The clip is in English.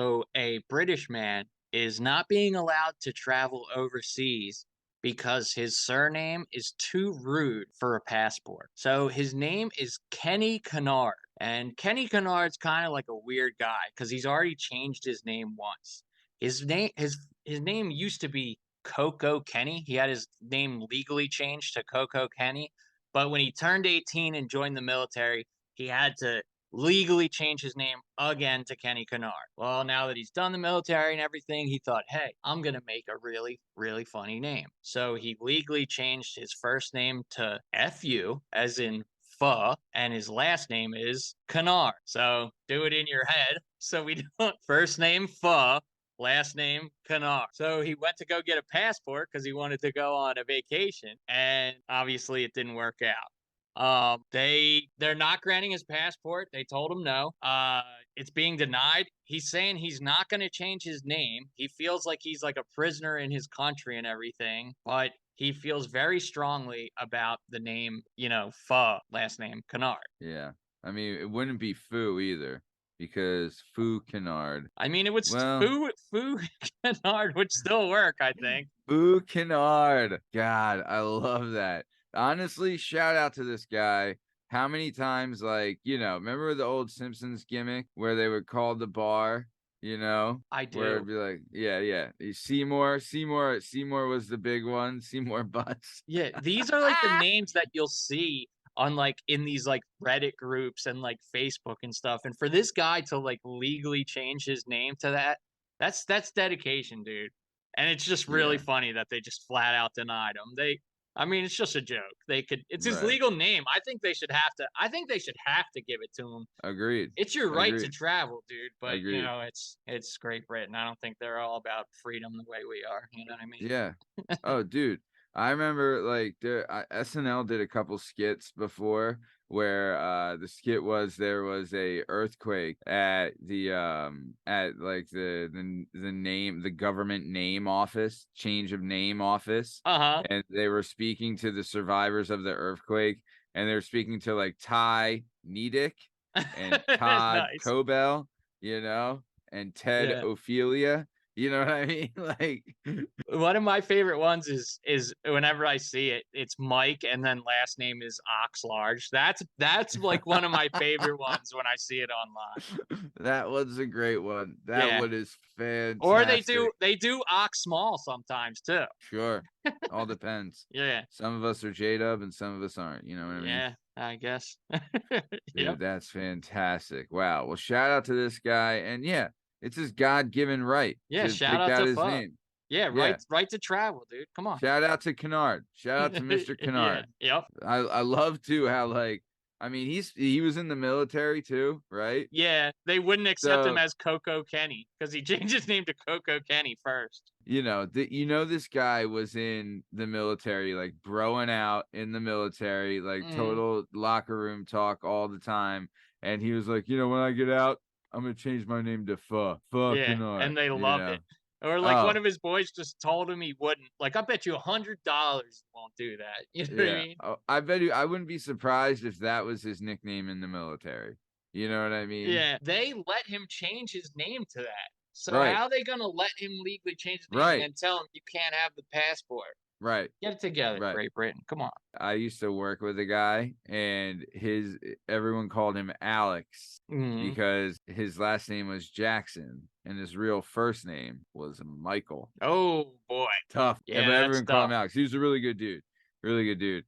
So a British man is not being allowed to travel overseas because his surname is too rude for a passport. So his name is Kenny Kennard. And Kenny Kennard's kind of like a weird guy because he's already changed his name once. His name used to be Coco Kenny. He had his name legally changed to Coco Kenny. But when he turned 18 and joined the military, he had to legally change his name again to Kenny Kennard. Well, now that he's done the military and everything, he thought, hey, I'm going to make a really, really funny name. So he legally changed his first name to FU, as in Pho, and his last name is Kennard. So do it in your head. So we don't first name Pho, last name Kennard. So he went to go get a passport because he wanted to go on a vacation, and obviously it didn't work out. They're not granting his passport. They told him no. It's being denied. He's saying he's not going to change his name. He feels like he's like a prisoner in his country and everything, but he feels very strongly about the name, Pho, last name Kennard. Yeah. I mean, it wouldn't be Foo either because Foo Kennard. I mean, it would Well, Foo Kennard would still work, I think. Foo Kennard. God, I love that. Honestly, shout out to this guy. How many times, remember the old Simpsons gimmick where they would call the bar, I where it'd do. be like, yeah. Seymour was the big one, Seymour Butts. Yeah, these are like the names that you'll see on like in these like Reddit groups and like Facebook and stuff. And for this guy to like legally change his name to that, that's dedication, dude. And it's just really Yeah, funny that they just flat out denied him. I mean, it's just a joke. It's his right. legal name. I think they should have to give it to him. Agreed. It's your right to Agreed. travel, dude. But Agreed. it's Great Britain. I don't think they're all about freedom the way we are. You know what I mean? Yeah. Oh, dude. I remember SNL did a couple skits before where the skit was there was a earthquake at the government name office, change of name office, Uh-huh. and they were speaking to the survivors of the earthquake, and they were speaking to like Ty Nedick and Todd Nice. Cobell, and Ted Yeah. Ophelia. You know what I mean? Like, One of my favorite ones is whenever I see it, it's Mike and then last name is Ox Large. That's like one of my favorite ones when I see it online. that one's a great one. That Yeah. one is Or fantastic. they do Ox Small sometimes too. Sure. All depends. Yeah. Some of us are J-Dub and some of us aren't. You know what I mean? Yeah, I guess. Yep. Dude, that's fantastic. Wow. Well, shout out to this guy. And yeah, it's his God-given right Yeah, to shout pick out out to his Pho. name. Yeah, Yeah. right to travel, dude. Come on. Shout out to Kennard. Shout out to Mr. Yeah. Kennard. Yep. I love too how I mean, he was in the military too, right? Yeah, they wouldn't accept him So as Coco Kenny because he changed his name to Coco Kenny first. this guy was in the military, like broing out in the military, like Mhm. total locker room talk all the time. And he was like, when I get out, I'm gonna change my name to Pho Yeah, Kennard, and they loved it. Or like one Oh, of his boys just told him he wouldn't. Like, I bet you $100 he won't do that. You know what I yeah. mean? Oh, I bet you I wouldn't be surprised if that was his nickname in the military. You know what I mean? Yeah, they let him change his name to that. So Right, how are they gonna let him legally change his name and right, then tell him you can't have the passport? right, Get it together, right. Great Britain. Come on. I used to work with a guy and his everyone called him Alex Mhm. because his last name was Jackson and his real first name was Michael. Oh boy. Tough. But Yeah, that's everyone called him tough. Alex. He was a really good dude. Really good dude.